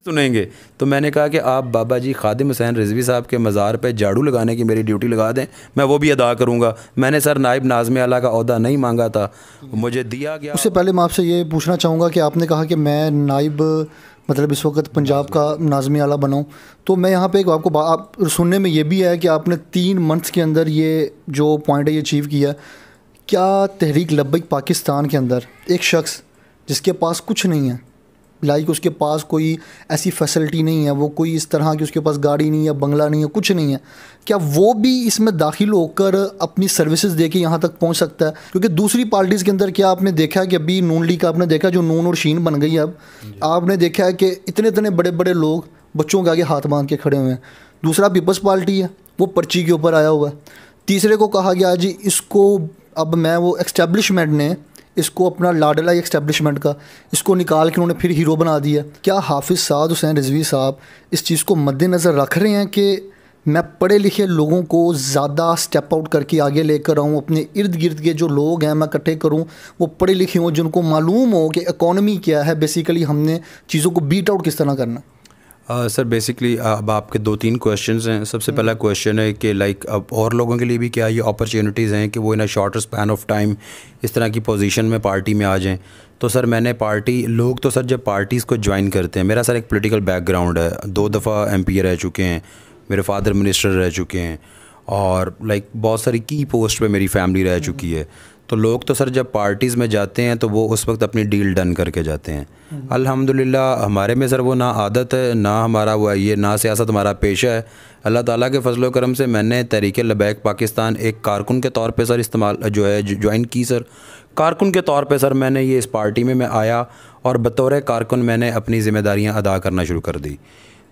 सुनेंगे। तो मैंने कहा कि आप बाबा जी खादिम हुसैन रिजवी साहब के मज़ार पे झाड़ू लगाने की मेरी ड्यूटी लगा दें, मैं वो भी अदा करूँगा। मैंने सर नायब नाज़िम आला का ओहदा नहीं मांगा था, मुझे दिया गया। उससे पहले मैं आपसे ये पूछना चाहूँगा कि आपने कहा कि मैं नायब मतलब इस वक्त पंजाब का नाज़िम आला बनाऊँ, तो मैं यहाँ पे एक आपको आप सुनने में ये भी है कि आपने 3 मंथ्स के अंदर ये जो पॉइंट है ये अचीव किया। क्या तहरीक लब्बैक पाकिस्तान के अंदर एक शख्स जिसके पास कुछ नहीं है, लाइक उसके पास कोई ऐसी फैसिलिटी नहीं है, वो कोई इस तरह की उसके पास गाड़ी नहीं है, बंगला नहीं है, कुछ नहीं है, क्या वो भी इसमें दाखिल होकर अपनी सर्विसेज दे के यहाँ तक पहुँच सकता है? क्योंकि दूसरी पार्टीज़ के अंदर क्या आपने देखा है कि अभी नून लीग का आपने देखा जो नून और शीन बन गई है, अब आपने देखा है कि इतने इतने बड़े बड़े लोग बच्चों के आगे हाथ बांध के खड़े हुए हैं। दूसरा पीपल्स पार्टी है, वो पर्ची के ऊपर आया हुआ है। तीसरे को कहा गया जी इसको अब मैं वो एस्टेब्लिशमेंट ने इसको अपना लाडला एक्स्टेब्लिशमेंट का इसको निकाल के उन्होंने फिर हीरो बना दिया। क्या हाफिज़ साद हुसैन रिजवी साहब इस चीज़ को मद्देनज़र रख रहे हैं कि मैं पढ़े लिखे लोगों को ज़्यादा स्टेप आउट करके आगे लेकर आऊँ, अपने इर्द गिर्द के जो लोग हैं मैं इकट्ठे करूँ, वो पढ़े लिखे हों, जिनको मालूम हो कि इकॉनमी क्या है, बेसिकली हमने चीज़ों को बीट आउट किस तरह करना? सर बेसिकली अब आपके 2-3 क्वेश्चंस हैं। सबसे पहला क्वेश्चन है कि लाइक अब और लोगों के लिए भी क्या ये अपॉर्चुनिटीज़ हैं कि वो in a shorter span of time इस तरह की पोजीशन में पार्टी में आ जाएं। तो सर मैंने पार्टी लोग तो सर जब पार्टीज़ को ज्वाइन करते हैं, मेरा सर एक पॉलिटिकल बैकग्राउंड है, 2 दफ़ा MP रह चुके हैं, मेरे फादर मिनिस्टर रह चुके हैं और लाइक बहुत सारी की पोस्ट पे मेरी फैमिली रह चुकी है। तो लोग तो सर जब पार्टीज़ में जाते हैं तो वो उस वक्त अपनी डील डन करके जाते हैं। अल्हम्दुलिल्लाह हमारे में सर वो ना आदत है ना हमारा वो है, ये ना सियासत हमारा पेशा है। अल्लाह ताला के फजल करम से मैंने तहरीक लब्बैक पाकिस्तान एक कारकुन के तौर पे सर इस्तेमाल जो है ज्वाइन की सर। कारकुन के तौर पे सर मैंने ये इस पार्टी में मैं आया और बतौर कारकुन मैंने अपनी ज़िम्मेदारियाँ अदा करना शुरू कर दी।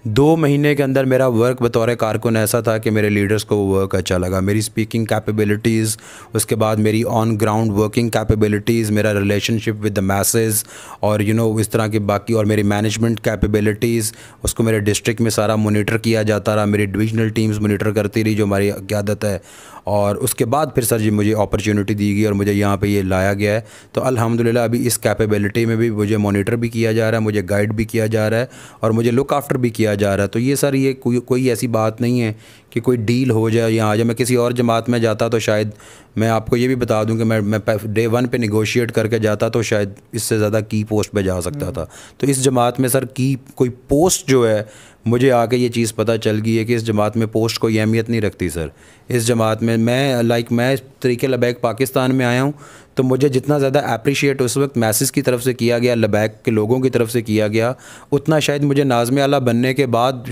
2 महीने के अंदर मेरा वर्क बतौर कारकुन ऐसा था कि मेरे लीडर्स को वो वर्क अच्छा लगा, मेरी स्पीकिंग कैपेबिलिटीज़, उसके बाद मेरी ऑन ग्राउंड वर्किंग कैपेबिलिटीज़, मेरा रिलेशनशिप विद द मैसेज और इस तरह की बाकी और मेरी मैनेजमेंट कैपेबिलिटीज़, उसको मेरे डिस्ट्रिक्ट में सारा मोनीटर किया जाता रहा, मेरी डिविजनल टीम्स मोनीटर करती रही जो हमारी क़यादत है। और उसके बाद फिर सर जी मुझे अपॉर्चुनिटी दी गई और मुझे यहाँ पे ये लाया गया है। तो अल्हम्दुलिल्लाह अभी इस कैपेबिलिटी में भी मुझे मॉनिटर भी किया जा रहा है, मुझे गाइड भी किया जा रहा है और मुझे लुक आफ्टर भी किया जा रहा है। तो ये सर ये कोई ऐसी बात नहीं है कि कोई डील हो जाए या आ जाए। मैं किसी और जमात में जाता तो शायद मैं आपको ये भी बता दूं कि मैं डे 1 पे निगोशिएट करके जाता तो शायद इससे ज़्यादा की पोस्ट पे जा सकता था। तो इस जमात में सर की कोई पोस्ट जो है, मुझे आके ये चीज़ पता चल गई है कि इस जमात में पोस्ट कोई अहमियत नहीं रखती सर। इस जमात में मैं तहरीक लब्बैक पाकिस्तान में आया हूँ तो मुझे जितना ज़्यादा अप्रिशिएट उस वक्त मैसेज की तरफ से किया गया, लब्बैक के लोगों की तरफ से किया गया, उतना शायद मुझे नाज़िम आला बनने के बाद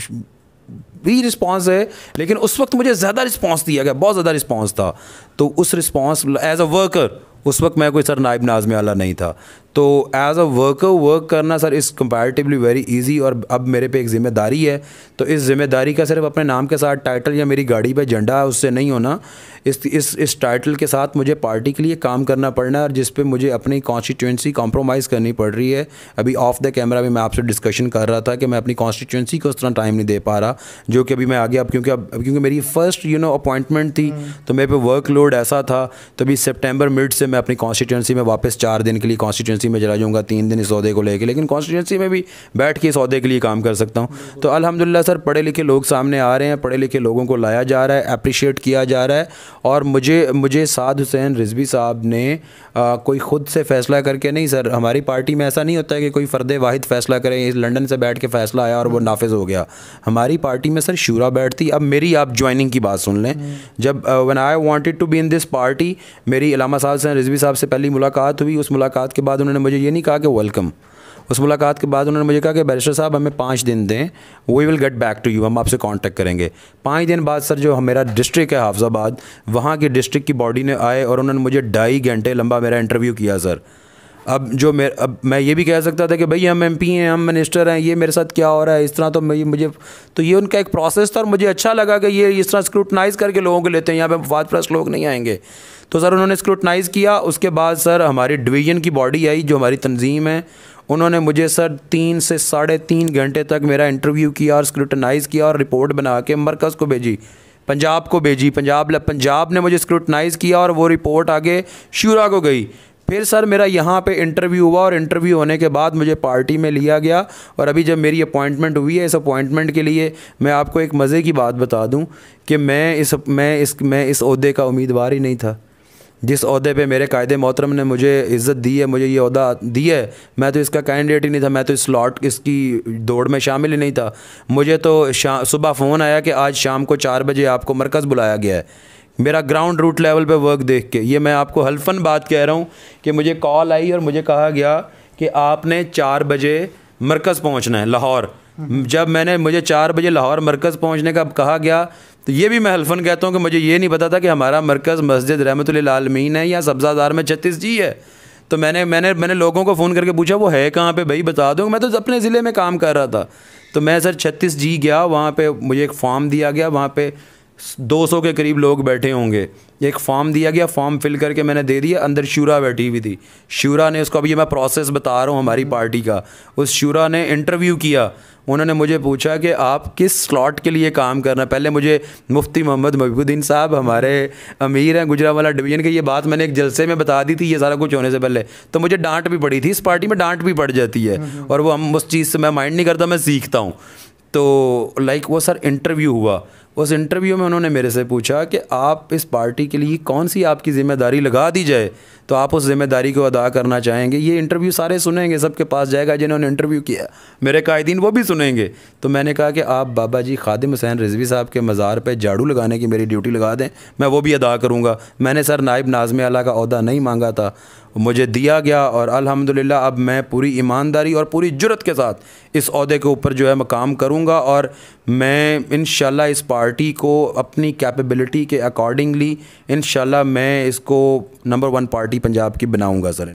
भी रिस्पांस है, लेकिन उस वक्त मुझे ज़्यादा रिस्पांस दिया गया, बहुत ज़्यादा रिस्पांस था। तो उस रिस्पांस एज अ वर्कर उस वक्त मैं कोई सर नायब नाज़िम आला नहीं था, तो एज़ अ वर्कर वर्क करना sir is comparatively very easy. और अब मेरे पे एक ज़िम्मेदारी है, तो इस ज़िम्मेदारी का सिर्फ अपने नाम के साथ टाइटल या मेरी गाड़ी पे झंडा है उससे नहीं होना। इस टाइटल के साथ मुझे पार्टी के लिए काम करना पड़ना है और जिस पे मुझे अपनी कॉन्स्टिट्यूंसी कॉम्प्रोमाइज़ करनी पड़ रही है। अभी ऑफ द कैमरा भी मैं आपसे डिस्कशन कर रहा था कि मैं अपनी कॉन्स्टिट्यूंसी को उस तरह टाइम नहीं दे पा रहा जो कि अभी मैं आगे अब क्योंकि मेरी फर्स्ट अपॉइंटमेंट थी तो मेरे पे वर्कलोड ऐसा था। तो अभी सितंबर मिड से मैं अपनी कॉन्स्टिट्यूंसी में वापस 4 दिन के लिए कॉन्स्टिट्यूंसी में चला जाऊँगा, 3 दिन इस सौदे को लेके, लेकिन कॉन्स्टिट्यूंसी में भी बैठ के इस सौदे के लिए काम कर सकता हूँ। तो अल्हम्दुलिल्लाह सर पढ़े लिखे लोग सामने आ रहे हैं, पढ़े लिखे लोगों को लाया जा रहा है, अप्रिशिएट किया जा रहा है। और मुझे साद हुसैन रिजवी साहब ने कोई ख़ुद से फ़ैसला करके नहीं सर, हमारी पार्टी में ऐसा नहीं होता है कि कोई फ़र्द वाहिद फ़ैसला करे, लंदन से बैठ के फ़ैसला आया और वो नाफिज हो गया। हमारी पार्टी में सर शूरा बैठती। अब मेरी आप ज्वाइनिंग की बात सुन लें, जब when I wanted to be in this party, मेरी अल्लामा साद हुसैन रिजवी साहब से पहली मुलाकात हुई। उस मुलाकात के बाद उन्होंने मुझे ये नहीं कहा कि वेलकम, उस मुलाकात के बाद उन्होंने मुझे कहा कि बैरिस्टर साहब हमें 5 दिन दें, we will get back to you, हम आपसे कांटेक्ट करेंगे। 5 दिन बाद सर जो मेरा डिस्ट्रिक्ट है हाफिज़ाबाद, वहाँ की डिस्ट्रिक्ट की बॉडी ने आए और उन्होंने मुझे 2.5 घंटे लंबा मेरा इंटरव्यू किया सर। अब मैं ये भी कह सकता था कि भाई हम MP हैं, हम मिनिस्टर हैं, ये मेरे साथ क्या हो रहा है इस तरह। तो ये उनका एक प्रोसेस था और मुझे अच्छा लगा कि ये इस तरह स्क्रूटनाइज़ करके लोगों को लेते हैं, यहाँ पे वफाद परस्त लोग नहीं आएंगे। तो सर उन्होंने स्क्रूटनाइज़ किया। उसके बाद सर हमारी डिवीज़न की बॉडी आई जो हमारी तंजीम है, उन्होंने मुझे सर 3 से 3.5 घंटे तक मेरा इंटरव्यू किया और स्क्रूटनाइज़ किया और रिपोर्ट बना के मरकज़ को भेजी, पंजाब को भेजी। पंजाब ने मुझे स्क्रूटनाइज़ किया और वो रिपोर्ट आगे शूरा को गई। फिर सर मेरा यहाँ पे इंटरव्यू हुआ और इंटरव्यू होने के बाद मुझे पार्टी में लिया गया और अभी जब मेरी अपॉइंटमेंट हुई है, इस अपॉइंटमेंट के लिए मैं आपको एक मज़े की बात बता दूं कि मैं इस ओहदे का उम्मीदवार ही नहीं था। जिस ओहदे पे मेरे कायदे मोहतरम ने मुझे इज़्ज़त दी है, मुझे ये ओहदा दी है, मैं तो इसका कैंडिडेट ही नहीं था, मैं तो इस स्लॉट इसकी दौड़ में शामिल ही नहीं था। मुझे तो सुबह फ़ोन आया कि आज शाम को 4 बजे आपको मरकज़ बुलाया गया है। मेरा ग्राउंड रूट लेवल पे वर्क देख के, ये मैं आपको हल्फन बात कह रहा हूँ कि मुझे कॉल आई और मुझे कहा गया कि आपने 4 बजे मरकज़ पहुँचना है लाहौर। जब मुझे 4 बजे लाहौर मरकज़ पहुँचने का कहा गया, तो ये भी मैं हल्फन कहता हूँ कि मुझे ये नहीं पता था कि हमारा मरकज़ मस्जिद रहमतुल्लिल आलमीन है या सब्ज़ादार में 36 जी है। तो मैंने लोगों को फ़ोन करके पूछा वो है कहाँ पे भाई, बता दो। मैं तो अपने ज़िले में काम कर रहा था। तो मैं सर 36 जी गया, वहाँ पे मुझे एक फॉर्म दिया गया, वहाँ पे 200 के करीब लोग बैठे होंगे। एक फॉर्म दिया गया, फॉर्म फिल करके मैंने दे दिया। अंदर शूरा बैठी हुई थी, शूरा ने उसको, अभी ये मैं प्रोसेस बता रहा हूँ हमारी पार्टी का, उस शूरा ने इंटरव्यू किया। उन्होंने मुझे पूछा कि आप किस स्लॉट के लिए काम करना। पहले मुझे मुफ्ती मोहम्मद महबूबुद्दीन साहब हमारे अमीर हैं गुजरांवाला डिवीज़न के, ये बात मैंने एक जलसे में बता दी थी, ये सारा कुछ होने से पहले। तो मुझे डांट भी पड़ी थी, इस पार्टी में डांट भी पड़ जाती है और वो हम उस चीज़ से मैं माइंड नहीं करता, मैं सीखता हूँ। तो वो सर इंटरव्यू हुआ। उस इंटरव्यू में उन्होंने मेरे से पूछा कि आप इस पार्टी के लिए कौन सी आपकी ज़िम्मेदारी लगा दी जाए तो आप उस ज़िम्मेदारी को अदा करना चाहेंगे। ये इंटरव्यू सारे सुनेंगे, सबके पास जाएगा जिन्होंने इंटरव्यू किया, मेरे कायदीन वो भी सुनेंगे। तो मैंने कहा कि आप बाबा जी खादिम हुसैन रिजवी साहब के मज़ार पे झाड़ू लगाने की मेरी ड्यूटी लगा दें, मैं वो भी अदा करूँगा। मैंने सर नायब नाज़िम आला का ओहदा नहीं मांगा था, मुझे दिया गया और अल्हम्दुलिल्लाह अब मैं पूरी ईमानदारी और पूरी जुर्रत के साथ इस ओहदे के ऊपर जो है मैं काम करूँगा और मैं इंशाल्लाह इस पार्टी को अपनी कैपेबिलिटी के अकॉर्डिंगली इंशाल्लाह मैं इसको नंबर 1 पार्टी पंजाब की बनाऊँगा सर।